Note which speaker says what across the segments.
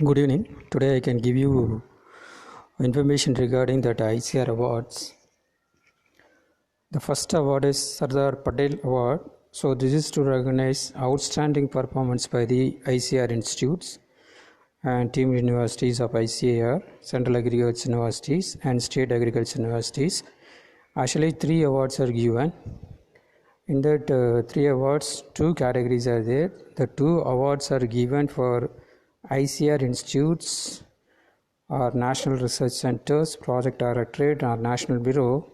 Speaker 1: Good evening. Today I can give you information regarding that ICR awards. The first award is Sardar Patel Award. So this is to recognize outstanding performance by the ICR institutes and team universities of ICAR, Central Agriculture Universities and State Agriculture Universities. Actually 3 awards are given. In that 3 awards, 2 categories are there. The 2 awards are given for ICR institutes or national research centers, project directorate or national bureau.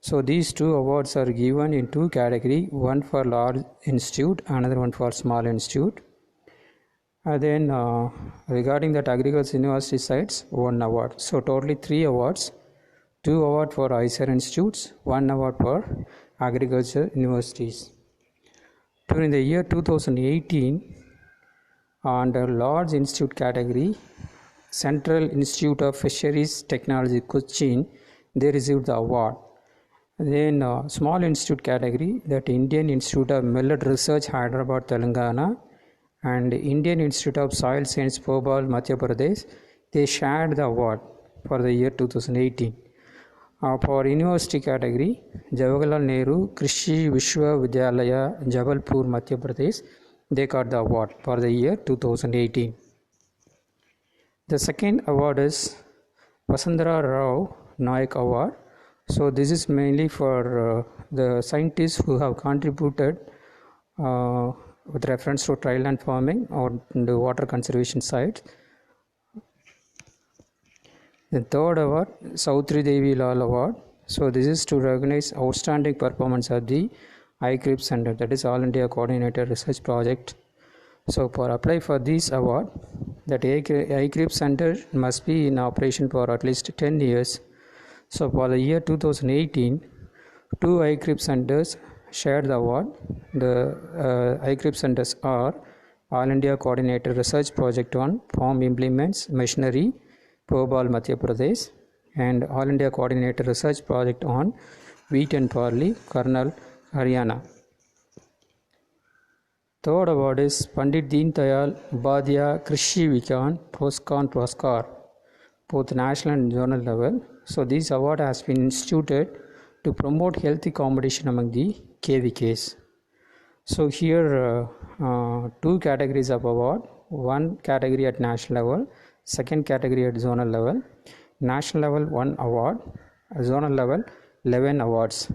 Speaker 1: So these 2 awards are given in 2 categories, one for large institute, another one for small institute. And then regarding that agriculture university sites, 1 award. So totally 3 awards, 2 awards for ICR institutes, 1 award for agriculture universities. During the year 2018, under large institute category, Central Institute of Fisheries Technology Cochin, they received the award. Then small institute category, that Indian Institute of Millet Research, Hyderabad, Telangana, and Indian Institute of Soil Science, Bhopal, Madhya Pradesh, they shared the award for the year 2018. For university category, Jawaharlal Nehru Krishi Vishwavidyalaya, Jabalpur, Madhya Pradesh, they got the award for the year 2018. The second award is Vasundhara Rao Nayak Award. So this is mainly for the scientists who have contributed with reference to dryland farming or the water conservation side. The third award, Sautri Devi Lal Award. So this is to recognize outstanding performance of the ICRIP Center, that is All India Coordinated Research Project. So for apply for this award, that ICRIP Center must be in operation for at least 10 years. So for the year 2018, 2 ICRIP centers shared the award. The ICRIP centers are All India Coordinated Research Project on Farm Implements Machinery, Bhopal, Madhya Pradesh, and All India Coordinated Research Project on Wheat and Barley, Karnal, Haryana. Third award is Pandit Deen Dayal Upadhyaya Krishi Vigyan Puraskar, both national and zonal level. So this award has been instituted to promote healthy competition among the KVKs. So here 2 categories of award, 1 category at national level, 2nd category at zonal level. National level 1 award, zonal level 11 awards.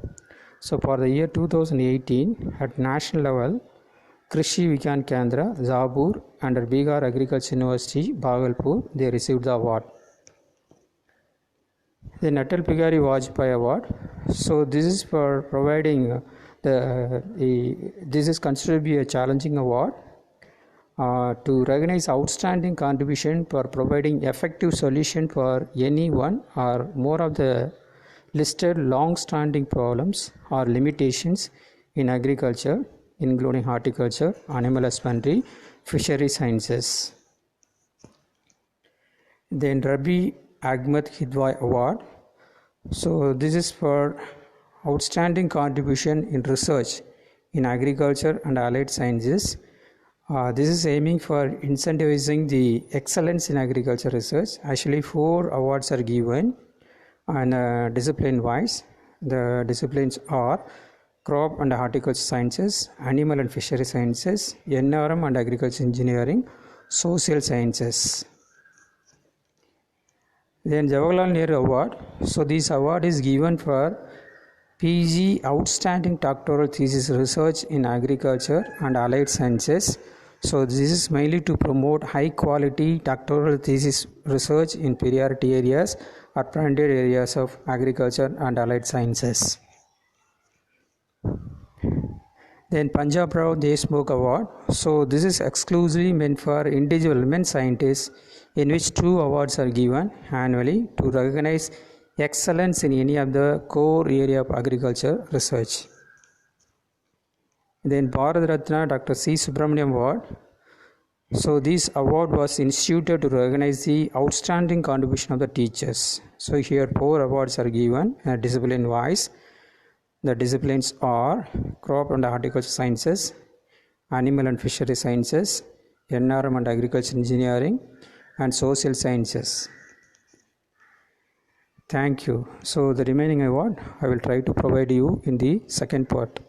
Speaker 1: So for the year 2018, at national level, Krishi Vigyan Kendra, Zabur, under Bihar Agriculture University, Bhagalpur, they received the award. The Atal Bihari Vajpayee Award. So this is for providing this is considered to be a challenging award to recognize outstanding contribution for providing effective solution for any one or more of the listed long-standing problems or limitations in agriculture, including horticulture, animal husbandry, fishery sciences. Then Rabi Ahmed Hidwai Award. So this is for outstanding contribution in research in agriculture and allied sciences. This is aiming for incentivizing the excellence in agriculture research. Actually 4 awards are given and discipline wise. The disciplines are crop and horticulture sciences, animal and fishery sciences, NRM and agriculture engineering, social sciences. Then Jawaharlal Nehru Award. So this award is given for PG Outstanding Doctoral Thesis Research in Agriculture and Allied Sciences. So this is mainly to promote high quality doctoral thesis research in priority areas or frontier areas of agriculture and allied sciences. Then Punjab Rao Deshmukh Award. So this is exclusively meant for individual women scientists, in which 2 awards are given annually to recognize excellence in any of the core area of agriculture research. Then Bharat Ratna Dr. C. Subramaniam Award. So this award was instituted to recognize the outstanding contribution of the teachers. So here 4 awards are given discipline wise. The disciplines are crop and horticulture sciences, animal and fishery sciences, NRM and agriculture engineering, and social sciences. Thank you. So the remaining award I will try to provide you in the second part.